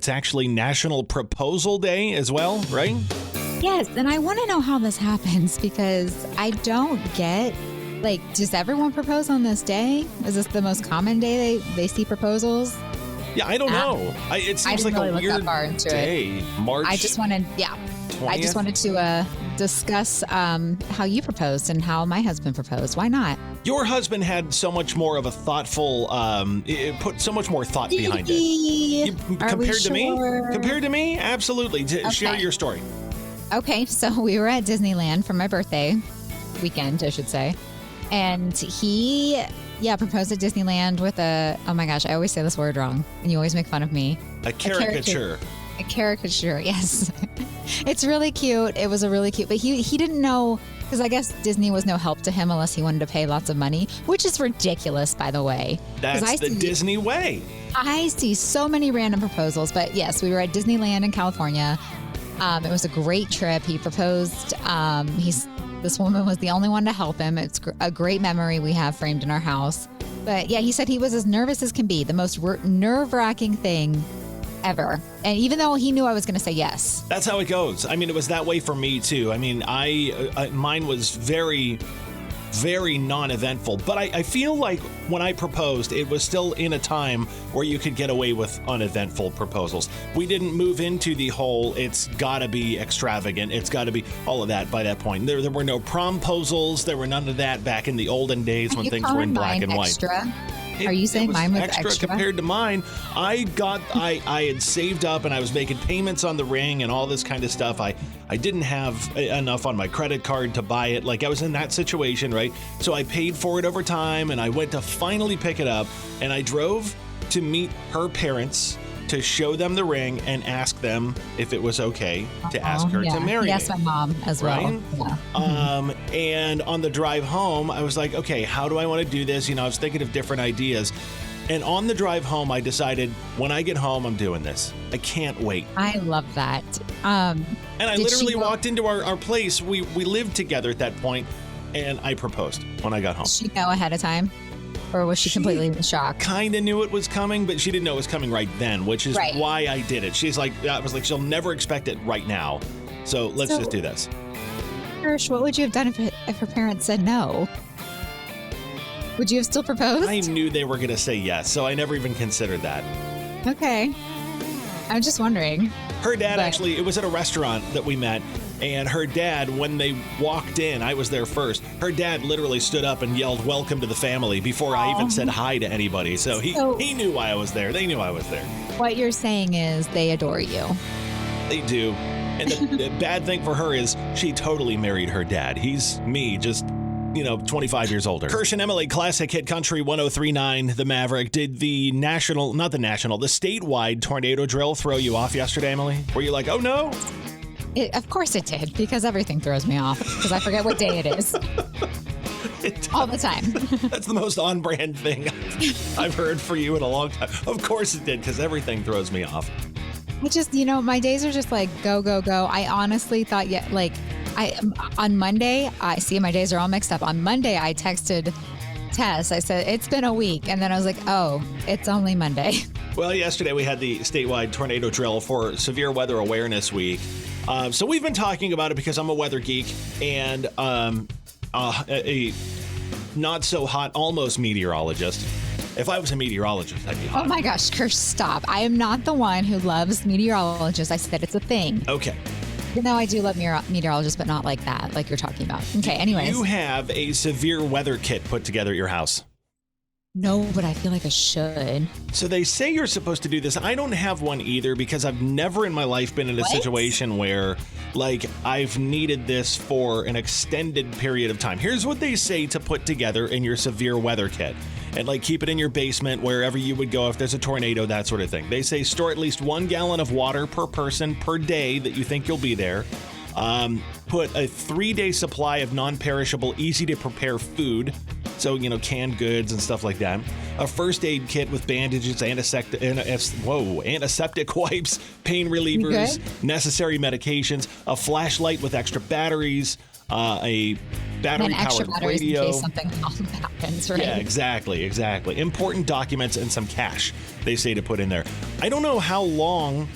It's actually National Proposal Day as well, right? Yes, and I want to know how this happens because I don't get, like, does everyone propose on this day? Is this the most common day they see proposals? Yeah, I don't know. It seems like really a weird day. March. I just wanted to discuss how you proposed and how my husband proposed. Why not? Your husband had so much more of a thoughtful, put so much more thought behind it. Compared to me, absolutely. Share your story. Okay, so we were at Disneyland for my birthday weekend, I should say. And he, proposed at Disneyland with oh my gosh, I always say this word wrong. And you always make fun of me. A caricature. A caricature, yes. It's really cute. It was a really cute, but he didn't know, because I guess Disney was no help to him unless he wanted to pay lots of money, which is ridiculous, by the way. That's the Disney way. I see so many random proposals, but yes, we were at Disneyland in California. It was a great trip. He proposed. This woman was the only one to help him. It's a great memory we have framed in our house. But yeah, he said he was as nervous as can be. The most nerve-wracking thing ever. And even though he knew I was going to say yes. That's how it goes. I mean, it was that way for me too. I mean, mine was very, very non-eventful. But I feel like when I proposed, it was still in a time where you could get away with uneventful proposals. We didn't move into the whole, it's got to be extravagant, it's got to be all of that by that point. There were no promposals, there were none of that back in the olden days when things were in black and white. Are you saying mine was extra compared to mine? I had saved up and I was making payments on the ring and all this kind of stuff. I didn't have enough on my credit card to buy it. Like, I was in that situation, right? So I paid for it over time and I went to finally pick it up, and I drove to meet her parents to show them the ring and ask them if it was okay to ask her to marry me. Yes, my mom as well. Right? Yeah. And on the drive home, I was like, okay, how do I want to do this? You know, I was thinking of different ideas. And on the drive home, I decided, when I get home, I'm doing this. I can't wait. I love that. And I literally walked into our place. We lived together at that point, and I proposed when I got home. Did she know ahead of time? Or was she completely in shock? Kind of knew it was coming, but she didn't know it was coming right then, which is why I did it. She's like, I was like, she'll never expect it right now. So let's just do this. Kirsch, what would you have done if her parents said no? Would you have still proposed? I knew they were going to say yes, so I never even considered that. Okay. I'm just wondering. Her dad actually, it was at a restaurant that we met, and her dad, when they walked in, I was there first, her dad literally stood up and yelled, "Welcome to the family," before I even said hi to anybody. So he knew I was there. They knew I was there. What you're saying is they adore you. They do. And the bad thing for her is she totally married her dad. He's me, just 25 years older. Kirsch Emyle, classic hit country 103.9, The Maverick. Did the statewide tornado drill throw you off yesterday, Emily? Were you like, oh no? Of course it did, because everything throws me off, because I forget what day it is. All the time. That's the most on-brand thing I've heard for you in a long time. Of course it did, because everything throws me off. I just, my days are just like go, go, go. I honestly thought, on Monday, my days are all mixed up. On Monday, I texted Tess. I said, it's been a week. And then I was like, oh, it's only Monday. Well, yesterday we had the statewide tornado drill for Severe Weather Awareness Week. So we've been talking about it because I'm a weather geek and a not so hot, almost meteorologist. If I was a meteorologist, I'd be hot. Oh my gosh, Kirsch, stop. I am not the one who loves meteorologists. I said it's a thing. Okay. Even though I do love meteorologists, but not like that, like you're talking about. Okay, anyways. You have a severe weather kit put together at your house. No, but I feel like I should. So they say you're supposed to do this. I don't have one either because I've never in my life been in a situation where, I've needed this for an extended period of time. Here's what they say to put together in your severe weather kit. And, keep it in your basement, wherever you would go if there's a tornado, that sort of thing. They say store at least 1 gallon of water per person per day that you think you'll be there. Put a 3-day supply of non-perishable, easy-to-prepare food. So, canned goods and stuff like that. A first aid kit with bandages, antiseptic wipes, pain relievers, necessary medications, a flashlight with extra batteries, a battery extra powered batteries radio. in case something happens, right? Yeah, exactly. Important documents and some cash, they say to put in there. I don't know how long,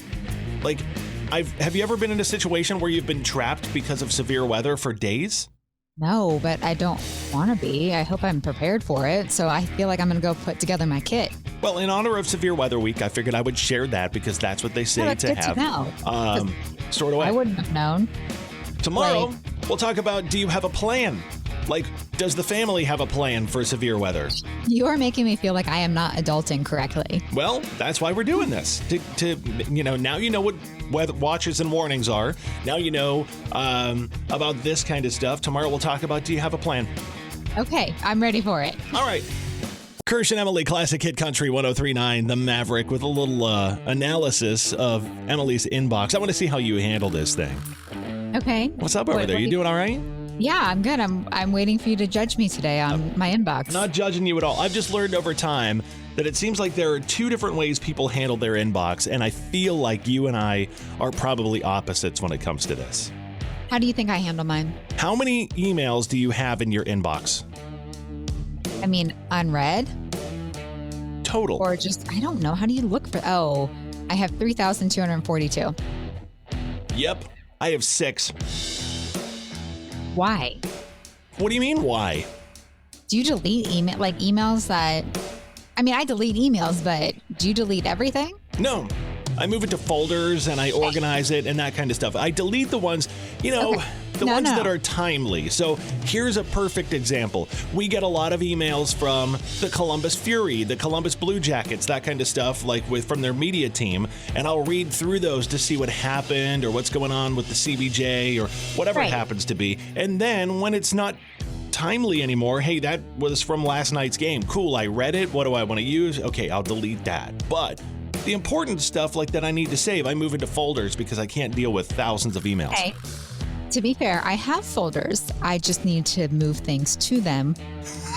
have you ever been in a situation where you've been trapped because of severe weather for days? No, but I don't want to be. I hope I'm prepared for it. So I feel like I'm going to go put together my kit. Well, in honor of Severe Weather Week, I figured I would share that because that's what they say that's to good have. To know. Stored away. I wouldn't have known. Tomorrow, we'll talk about, do you have a plan? Does the family have a plan for severe weather? You are making me feel like I am not adulting correctly. Well, that's why we're doing this. Now you know what weather watches and warnings are. Now you know about this kind of stuff. Tomorrow we'll talk about, do you have a plan? Okay, I'm ready for it. All right. Kirsch Emyle, Classic Hit Country 103.9, The Maverick, with a little analysis of Emily's inbox. I want to see how you handle this thing. Okay. What's up over there? You doing all right? Yeah, I'm good. I'm waiting for you to judge me today on my inbox. Not judging you at all. I've just learned over time that it seems like there are two different ways people handle their inbox, and I feel like you and I are probably opposites when it comes to this. How do you think I handle mine? How many emails do you have in your inbox? I mean, unread? Total. Or just, I don't know. How do you look for? Oh, I have 3,242. Yep. I have 6. Why? What do you mean, why? Do you delete emails that... I mean, I delete emails, but do you delete everything? No. I move it to folders and I organize it and that kind of stuff. I delete the ones, that are timely. So here's a perfect example. We get a lot of emails from the Columbus Fury, the Columbus Blue Jackets, that kind of stuff, from their media team. And I'll read through those to see what happened or what's going on with the CBJ or whatever it happens to be. And then when it's not timely anymore, hey, that was from last night's game. Cool, I read it. What do I want to use? Okay, I'll delete that. But the important stuff that I need to save, I move into folders because I can't deal with thousands of emails. Okay. To be fair, I have folders. I just need to move things to them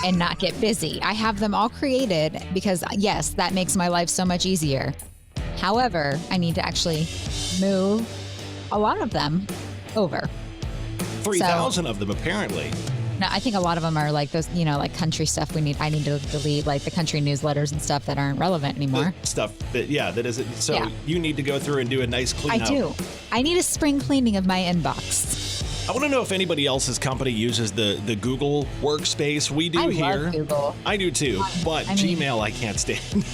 and not get busy. I have them all created because, yes, that makes my life so much easier. However, I need to actually move a lot of them over. 3,000 of them, apparently. No, I think a lot of them are those, country stuff I need to delete, the country newsletters and stuff that aren't relevant anymore. The stuff that isn't. So you need to go through and do a nice clean out. I do. I need a spring cleaning of my inbox. I want to know if anybody else's company uses the Google workspace. We do here. I love Google. I do too, but Gmail I can't stand.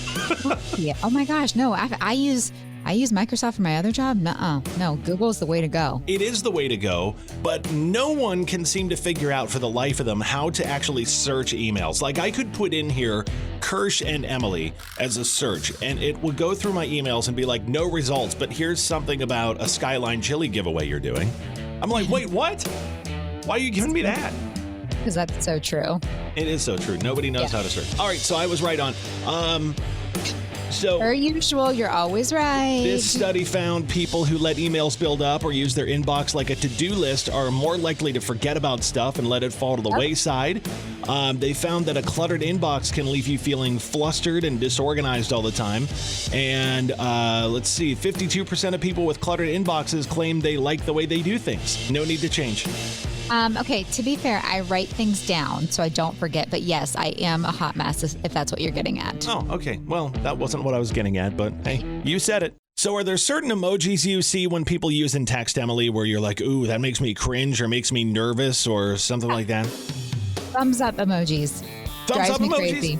Yeah. Oh my gosh, no. I use Microsoft for my other job. No, Google's the way to go. It is the way to go, but no one can seem to figure out for the life of them how to actually search emails. I could put in here Kirsch and Emily as a search, and it would go through my emails and be no results, but here's something about a Skyline chili giveaway you're doing. I'm like, wait, what? Why are you giving me that? Because that's so true. It is so true. Nobody knows how to search. All right, so I was right on. So, per usual, you're always right. This study found people who let emails build up or use their inbox like a to-do list are more likely to forget about stuff and let it fall to the wayside. They found that a cluttered inbox can leave you feeling flustered and disorganized all the time. And let's see, 52% of people with cluttered inboxes claim they like the way they do things. No need to change. Okay, to be fair, I write things down so I don't forget. But yes, I am a hot mess if that's what you're getting at. Oh, okay. Well, that wasn't what I was getting at, but hey, you said it. So are there certain emojis you see when people use in text, Emily, where you're like, ooh, that makes me cringe or makes me nervous or something like that? Thumbs up emojis. Thumbs up emojis? Crazy.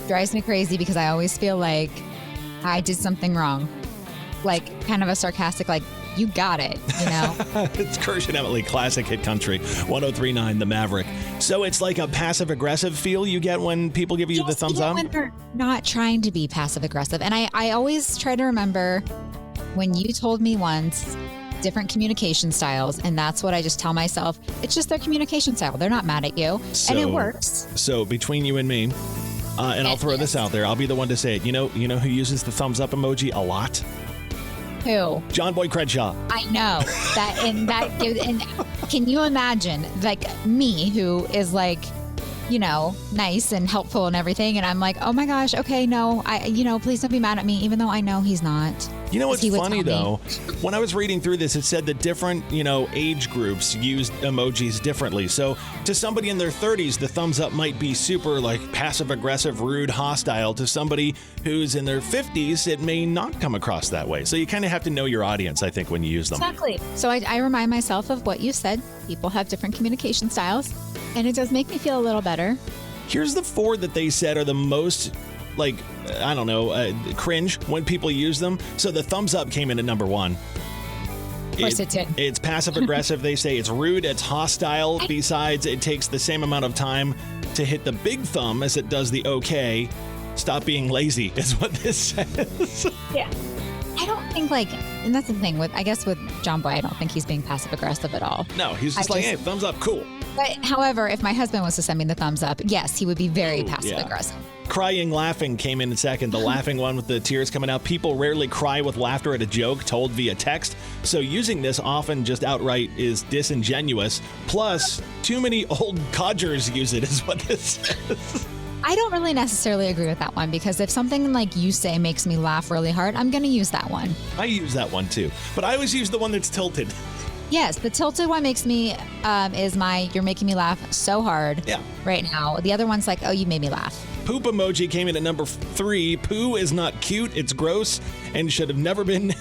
Drives me crazy because I always feel like I did something wrong. Kind of a sarcastic, you got it, It's Kirsch and Emyle, Classic Hit Country 103.9 The Maverick. So it's like a passive aggressive feel you get when people give you the thumbs up? When they're not trying to be passive aggressive. And I always try to remember when you told me once different communication styles, and that's what I just tell myself. It's just their communication style. They're not mad at you, and it works. So between you and me, and I'll throw this out there, I'll be the one to say it. You know who uses the thumbs up emoji a lot? Who? Johnboy Crenshaw. I know that, and can you imagine, me, who is nice and helpful and everything, and I'm like, oh my gosh, okay, no, please don't be mad at me, even though I know he's not. You know what's He would funny, tell me. though? When I was reading through this, it said that different, age groups used emojis differently. So to somebody in their 30s, the thumbs up might be super like passive-aggressive, rude, hostile. To somebody who's in their 50s, it may not come across that way. So you kind of have to know your audience, I think, when you use them. Exactly. So I remind myself of what you said. People have different communication styles, and it does make me feel a little better. Here's the 4 that they said are the most, cringe when people use them. So the thumbs up came in at number 1. Of course it did. It's passive-aggressive, they say. It's rude, it's hostile. Besides, it takes the same amount of time to hit the big thumb as it does the okay. Stop being lazy is what this says. Yeah. I don't think and that's the thing with Johnboy, I don't think he's being passive-aggressive at all. No, he's just hey, thumbs up, cool. But however, if my husband was to send me the thumbs up, yes, he would be very passive-aggressive. Crying, laughing came in second. The laughing one with the tears coming out. People rarely cry with laughter at a joke told via text. So using this often just outright is disingenuous. Plus, too many old codgers use it is what this says. I don't really necessarily agree with that one because if something like you say makes me laugh really hard, I'm going to use that one. I use that one too. But I always use the one that's tilted. Yes, the tilted one makes me, you're making me laugh so hard right now. The other one's like, oh, you made me laugh. Poop emoji came in at number 3. Poo is not cute, it's gross, and should have never been,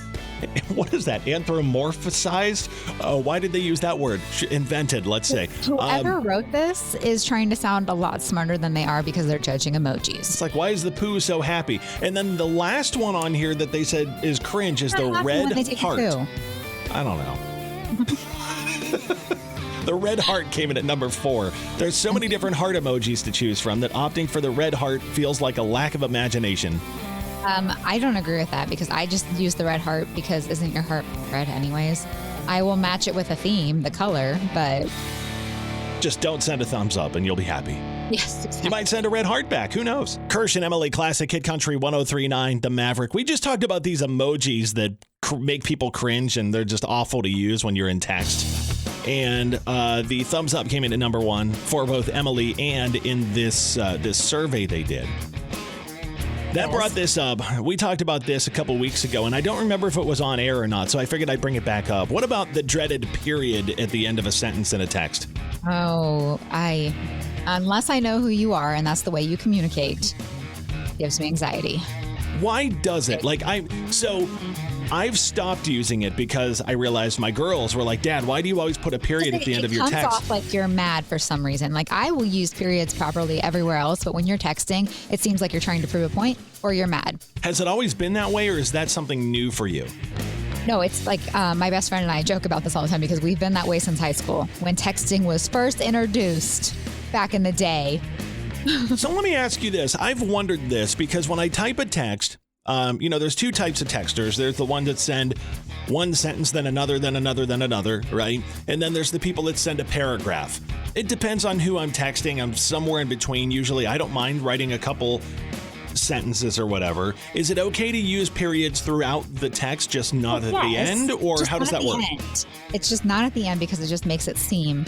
what is that, anthropomorphized? Why did they use that word? Invented, let's say. Whoever wrote this is trying to sound a lot smarter than they are because they're judging emojis. It's like, why is the poo so happy? And then the last one on here that they said is cringe is the red heart. I don't know. The red heart came in at number 4. There's so many different heart emojis to choose from that opting for the red heart feels like a lack of imagination. I don't agree with that because I just use the red heart because isn't your heart red anyways? I will match it with a theme, the color, but... Just don't send a thumbs up and you'll be happy. Yes, exactly. You might send a red heart back. Who knows? Kirsch Emyle, Classic Hit Country 103.9, The Maverick. We just talked about these emojis that make people cringe and they're just awful to use when you're in text. And the thumbs up came in at number 1 for both Emily and in this survey they did. That brought this up. We talked about this a couple weeks ago, and I don't remember if it was on air or not, so I figured I'd bring it back up. What about the dreaded period at the end of a sentence in a text? Oh, unless I know who you are and that's the way you communicate, gives me anxiety. Why does it? I've stopped using it because I realized my girls were like, Dad, why do you always put a period at the end of your text? It comes off like you're mad for some reason. Like I will use periods properly everywhere else, but when you're texting, it seems like you're trying to prove a point or you're mad. Has it always been that way or is that something new for you? No, it's like my best friend and I joke about this all the time because we've been that way since high school when texting was first introduced back in the day. So let me ask you this. I've wondered this because when I type a text, there's 2 types of texters. There's the one that send one sentence, then another, then another, then another, right? And then there's the people that send a paragraph. It depends on who I'm texting. I'm somewhere in between. Usually I don't mind writing a couple sentences or whatever. Is it okay to use periods throughout the text, just not at the end? Or how does that work? It's just not at the end because it just makes it seem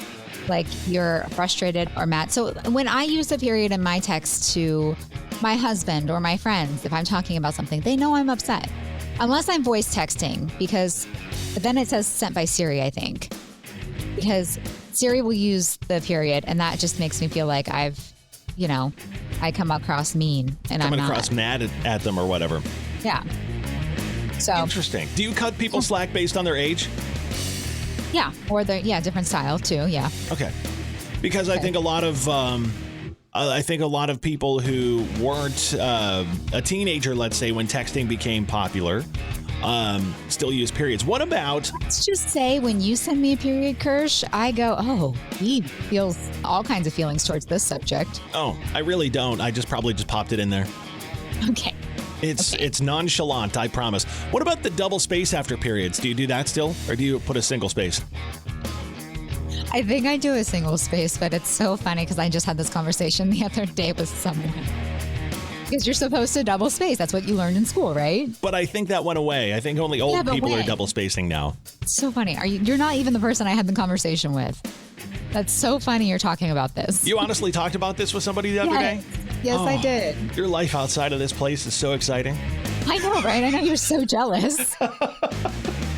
like you're frustrated or mad. So when I use a period in my text to my husband or my friends, if I'm talking about something, they know I'm upset. Unless I'm voice texting, but then it says sent by Siri, I think. Because Siri will use the period, and that just makes me feel like I come across mean, and I'm not. Coming across mad at them or whatever. Yeah. So interesting. Do you cut people slack based on their age? Yeah, or different style too. Yeah. Okay. Because I think a lot of people who weren't a teenager, let's say, when texting became popular, still use periods. What about... Let's just say when you send me a period, Kirsch, I go, oh, he feels all kinds of feelings towards this subject. Oh, I really don't. I probably just popped it in there. Okay. It's nonchalant, I promise. What about the double space after periods? Do you do that still? Or do you put a single space? I think I do a single space, but it's so funny because I just had this conversation the other day with someone. Because you're supposed to double space. That's what you learned in school, right? But I think that went away. I think only old people are double spacing now. It's so funny. You're not even the person I had the conversation with. That's so funny you're talking about this. You honestly talked about this with somebody the other day? Yes, I did. Your life outside of this place is so exciting. I know, right? I know you're so jealous.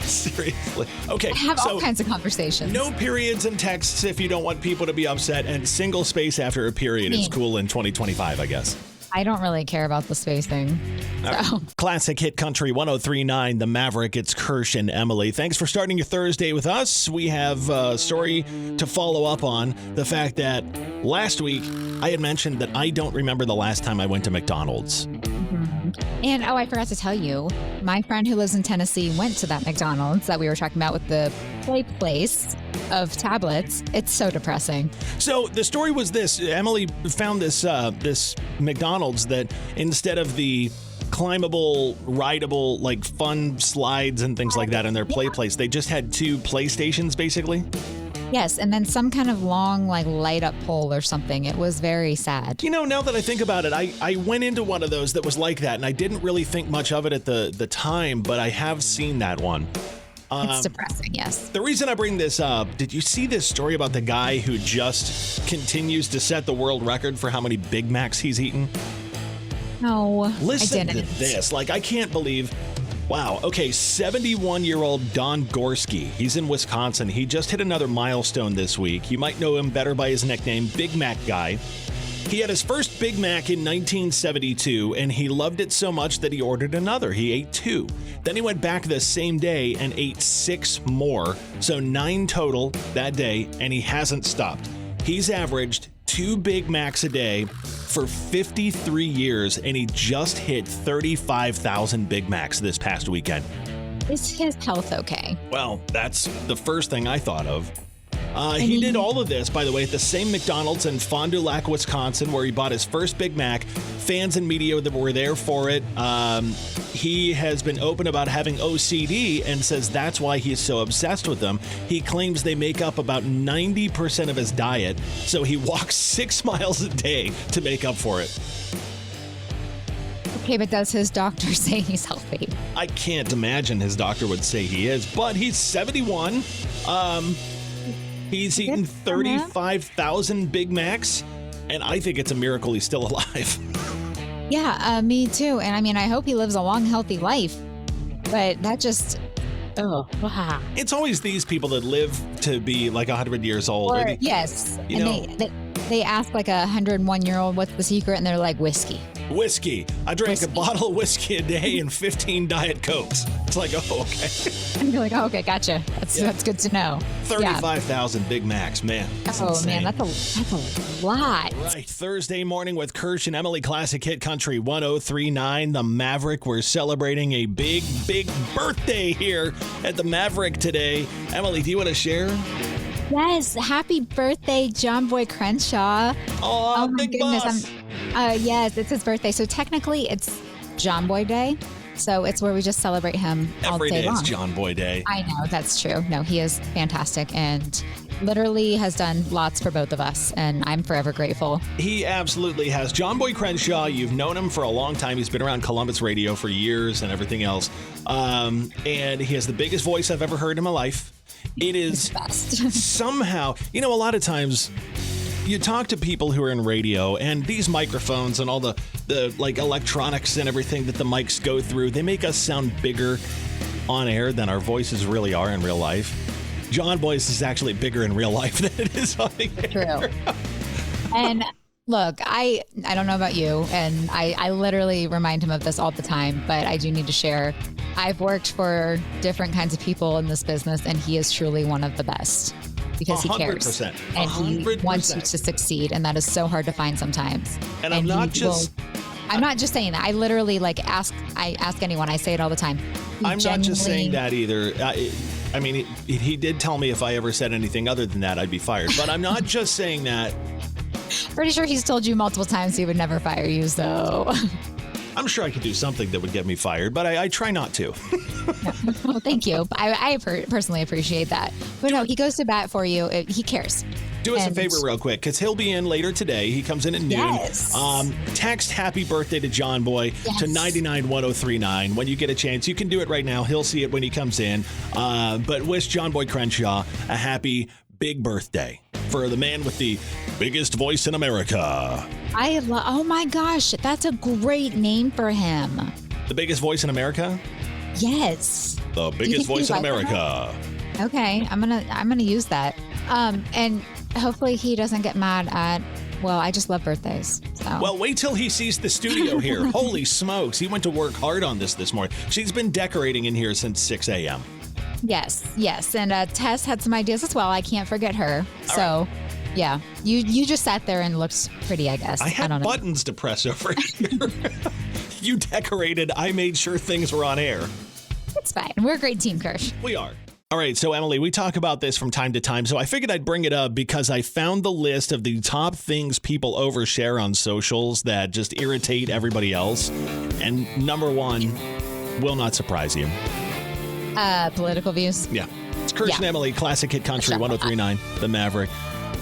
Seriously. Okay. I have all kinds of conversations. No periods and texts if you don't want people to be upset, and single space after a period is cool in 2025, I guess. I don't really care about the spacing. So. Classic Hit Country 103.9, The Maverick. It's Kirsch and Emily. Thanks for starting your Thursday with us. We have a story to follow up on the fact that last week I had mentioned that I don't remember the last time I went to McDonald's. And, I forgot to tell you, my friend who lives in Tennessee went to that McDonald's that we were talking about with the play place of tablets. It's so depressing. So the story was this. Emily found this McDonald's that instead of the climbable, rideable, like fun slides and things like that in their play place, they just had 2 PlayStations, basically. Yes, and then some kind of long, like, light-up pole or something. It was very sad. You know, now that I think about it, I went into one of those that was like that, and I didn't really think much of it at the time, but I have seen that one. It's depressing, yes. The reason I bring this up, did you see this story about the guy who just continues to set the world record for how many Big Macs he's eaten? No, Listen I didn't. to this. Like, I can't believe... Wow. Okay, 71-year-old Don Gorski. He's in Wisconsin. He just hit another milestone this week. You might know him better by his nickname, Big Mac Guy. He had his first Big Mac in 1972, and he loved it so much that he ordered another. He ate 2. Then he went back the same day and ate 6 more, so 9 total that day, and he hasn't stopped. He's averaged 2 Big Macs a day for 53 years, and he just hit 35,000 Big Macs this past weekend. Is his health okay? Well, that's the first thing I thought of. He did all of this, by the way, at the same McDonald's in Fond du Lac, Wisconsin, where he bought his first Big Mac. Fans and media that were there for it. He has been open about having OCD and says that's why he's so obsessed with them. He claims they make up about 90% of his diet, so he walks 6 miles a day to make up for it. Okay, but does his doctor say he's healthy? I can't imagine his doctor would say he is, but he's 71. He's eaten 35,000 Big Macs, and I think it's a miracle he's still alive. Yeah, me too. And I mean, I hope he lives a long, healthy life, but that just... Oh, wow. It's always these people that live to be like 100 years old. Yes. You know, they ask like a 101-year-old what's the secret, and they're like, whiskey. Whiskey. I drank a bottle of whiskey a day and 15 Diet Cokes. It's like, oh, okay. And you're like, oh, okay, gotcha. That's good to know. 35,000 Big Macs, man. That's insane. Man, that's a lot. Right. Thursday morning with Kirsch and Emily, Classic Hit Country 103.9, The Maverick. We're celebrating a big, big birthday here at The Maverick today. Emily, do you want to share? Yes, happy birthday, Johnboy Crenshaw. Oh my goodness. Yes, it's his birthday. So technically it's Johnboy Day. So it's where we just celebrate him all day long. Every day is Johnboy Day. I know, that's true. No, he is fantastic and literally has done lots for both of us, and I'm forever grateful. He absolutely has. Johnboy Crenshaw, you've known him for a long time. He's been around Columbus radio for years and everything else. And he has the biggest voice I've ever heard in my life. It is somehow, you know, a lot of times you talk to people who are in radio, and these microphones and all the like electronics and everything that the mics go through, they make us sound bigger on air than our voices really are in real life. Johnboy's is actually bigger in real life than it is on the air. True. And look, I don't know about you, and I literally remind him of this all the time, but I do need to share. I've worked for different kinds of people in this business, and he is truly one of the best because he cares 100%. and he wants you to succeed, and that is so hard to find sometimes. And I'm not just saying that. I literally ask anyone. I say it all the time. I'm not just saying that either. I mean, he did tell me if I ever said anything other than that, I'd be fired. But I'm not just saying that. Pretty sure he's told you multiple times he would never fire you, so. I'm sure I could do something that would get me fired, but I try not to. Well, thank you. I personally appreciate that. But no, he goes to bat for you. He cares. Do us a favor real quick, because he'll be in later today. He comes in at noon. Yes. Text happy birthday to Johnboy to 99103.9. When you get a chance, you can do it right now. He'll see it when he comes in. But wish Johnboy Crenshaw a happy big birthday for the man with the biggest voice in America. Oh my gosh, that's a great name for him. The biggest voice in America? Yes. The biggest voice in America. Okay, I'm gonna use that. And hopefully he doesn't get mad at. Well, I just love birthdays. So. Well, wait till he sees the studio here. Holy smokes, he went to work hard on this morning. She's been decorating in here since 6 a.m. Yes. And Tess had some ideas as well. I can't forget her. All so, right. Yeah, you just sat there and looked pretty, I guess. I had don't know. buttons to press over here. You decorated. I made sure things were on air. It's fine. We're a great team, Kirsch. We are. All right, so Emily, we talk about this from time to time, so I figured I'd bring it up because I found the list of the top things people overshare on socials that just irritate everybody else. And number one will not surprise you. Political views. Yeah. It's Kirsch and Emily, Classic Hit Country 103.9, The Maverick.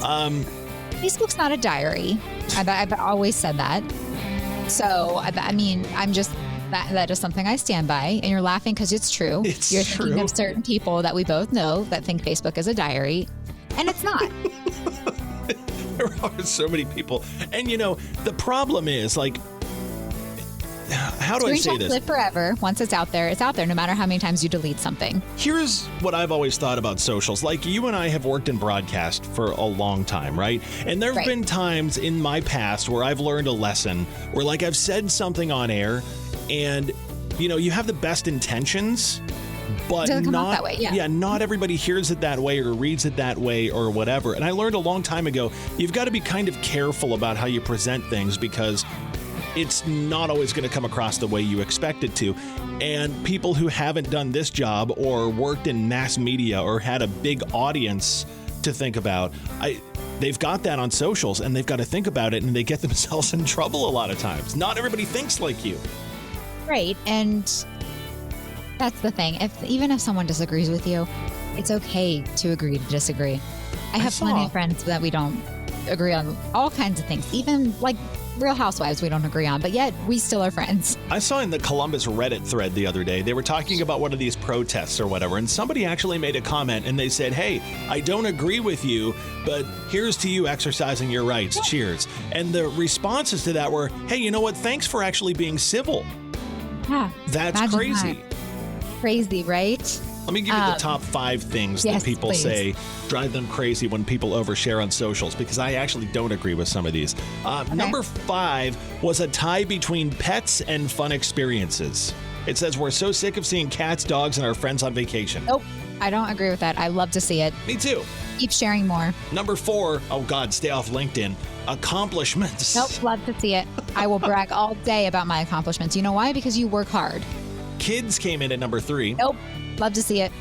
Facebook's not a diary. I've always said that. So, I mean, I'm just... That is something I stand by, and you're laughing because it's true. You're thinking of certain people that we both know that think Facebook is a diary, and it's not. There are so many people, and the problem is how do I say this? Live forever. Once it's out there, no matter how many times you delete something. Here's what I've always thought about socials. Like, you and I have worked in broadcast for a long time, right? And there have been times in my past where I've learned a lesson where, I've said something on air, and you have the best intentions, but not that way. Yeah, not everybody hears it that way or reads it that way or whatever. And I learned a long time ago, you've got to be kind of careful about how you present things because it's not always going to come across the way you expect it to. And people who haven't done this job or worked in mass media or had a big audience to think about, they've got that on socials and they've got to think about it, and they get themselves in trouble a lot of times. Not everybody thinks like you. Right. And that's the thing. Even if someone disagrees with you, it's okay to agree to disagree. I have plenty of friends that we don't agree on all kinds of things, even Real Housewives we don't agree on, but yet we still are friends. I saw in the Columbus Reddit thread the other day, they were talking about one of these protests or whatever, and somebody actually made a comment and they said, hey, I don't agree with you, but here's to you exercising your rights. Cheers. And the responses to that were, hey, you know what? Thanks for actually being civil. Yeah. That's crazy. Crazy, right? Let me give you the top 5 things that people say drive them crazy when people overshare on socials, because I actually don't agree with some of these. Number 5 was a tie between pets and fun experiences. It says, we're so sick of seeing cats, dogs, and our friends on vacation. Nope, I don't agree with that. I love to see it. Me too. Keep sharing more. Number 4, oh God, stay off LinkedIn. Accomplishments. Nope, love to see it. I will brag all day about my accomplishments. You know why? Because you work hard. Kids came in at number 3. Nope, love to see it.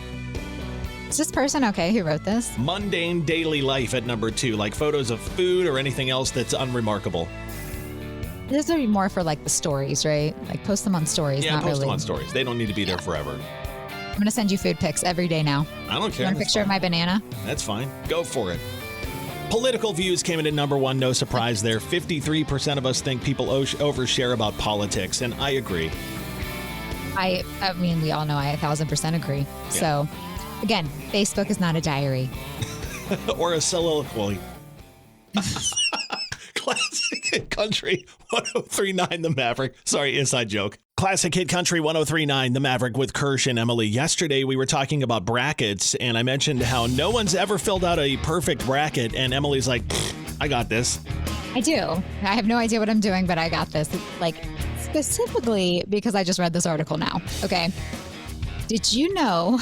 Is this person okay who wrote this? Mundane daily life at number 2, like photos of food or anything else that's unremarkable. This would be more for the stories, right? Post them on stories. Yeah, not post really. them on stories. They don't need to be there forever. I'm going to send you food pics every day now. I don't care. You want a picture of my banana? That's fine. Go for it. Political views came in at number 1. No surprise there. 53% of us think people overshare about politics, and I agree. I mean, we all know I 1,000% agree. Yeah. So, again, Facebook is not a diary. Or a soliloquy. Classic Hit Country 103.9 The Maverick. Sorry, inside joke. Classic Hit Country 103.9 The Maverick with Kirsch and Emyle. Yesterday, we were talking about brackets, and I mentioned how no one's ever filled out a perfect bracket, and Emily's like, I got this. I do. I have no idea what I'm doing, but I got this. Specifically because I just read this article now. Okay. Did you know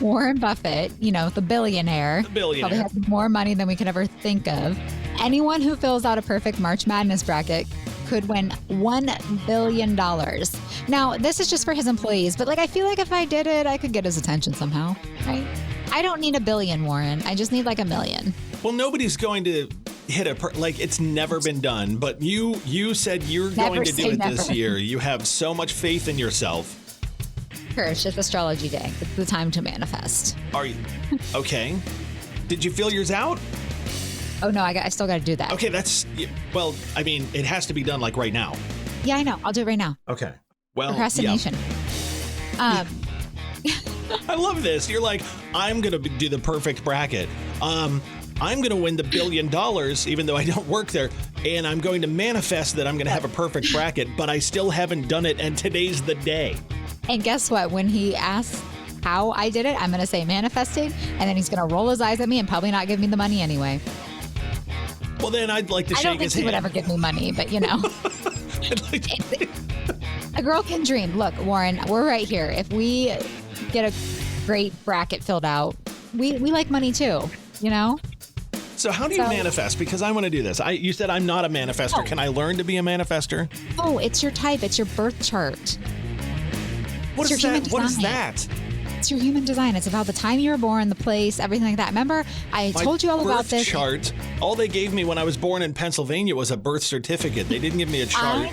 Warren Buffett, the billionaire, probably has more money than we could ever think of. Anyone who fills out a perfect March Madness bracket could win $1 billion. Now, this is just for his employees, but I feel like if I did it, I could get his attention somehow, right? I don't need $1 billion, Warren. I just need $1 million. Well, nobody's going to hit it's never been done, but you said you're going to do it this year. You have so much faith in yourself. Kirsch, it's astrology day. It's the time to manifest. Are you okay? Did you fill yours out? Oh no, I still got to do that. Okay, well, I mean, it has to be done right now. Yeah, I know. I'll do it right now. Okay. Well, procrastination. Yeah. I love this. You're like, I'm going to do the perfect bracket. I'm going to win the $1 billion, even though I don't work there. and I'm going to manifest that I'm going to have a perfect bracket, but I still haven't done it, and today's the day. And guess what? When he asks how I did it, I'm going to say manifesting, and then he's going to roll his eyes at me and probably not give me the money anyway. Well, then I'd like to I shake don't think his he hand. would ever give me money, but you know. I'd like to- A girl can dream. Look, Warren, we're right here. If we get a great bracket filled out, we like money too, you know? So how do you manifest? Because I want to do this. You said I'm not a manifester. Oh. Can I learn to be a manifester? Oh, it's your type. It's your birth chart. What It's is your that? human What is design. that? It's your human design. It's about the time you were born, the place, everything like that. Remember, I My told you all about birth this. chart. All they gave me when I was born in Pennsylvania was a birth certificate. They didn't give me a chart.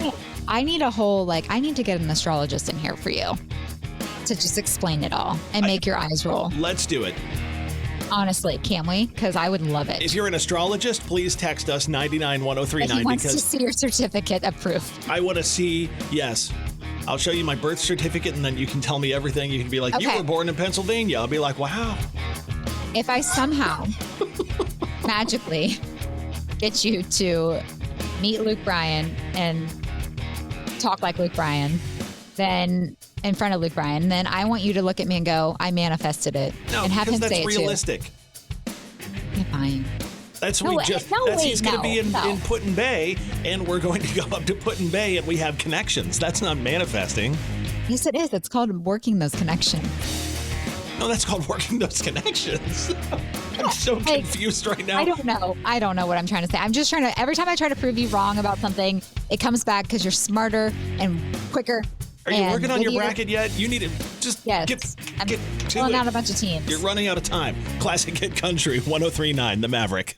I need a whole, I need to get an astrologist in here for you to just explain it all and make your eyes roll. Let's do it. Honestly, can we? Because I would love it. If you're an astrologist, please text us 99103.9 He wants to because see your certificate approved. I want to see, yes. I'll show you my birth certificate and then you can tell me everything. You can be like, you Okay. were born in Pennsylvania. I'll be like, wow. If I somehow magically get you to meet Luke Bryan and talk like Luke Bryan, then in front of Luke Bryan, then I want you to look at me and go, I manifested it. No, and have because him say that's it realistic. too. Yeah, fine. That's No, wait, he's going to be in no. Put-in Bay, and we're going to go up to Put-in Bay, and we have connections. That's not manifesting. Yes, it is. It's called working those connections. No, that's called working those connections. I'm so confused right now. I don't know. I don't know what I'm trying to say. I'm just trying to, every time I try to prove you wrong about something, it comes back because you're smarter and quicker. Are you and working on your wittier. bracket yet? You need to just Yes. get I'm to filling it. out a bunch of teams. You're running out of time. Classic Hit Country 103.9, The Maverick.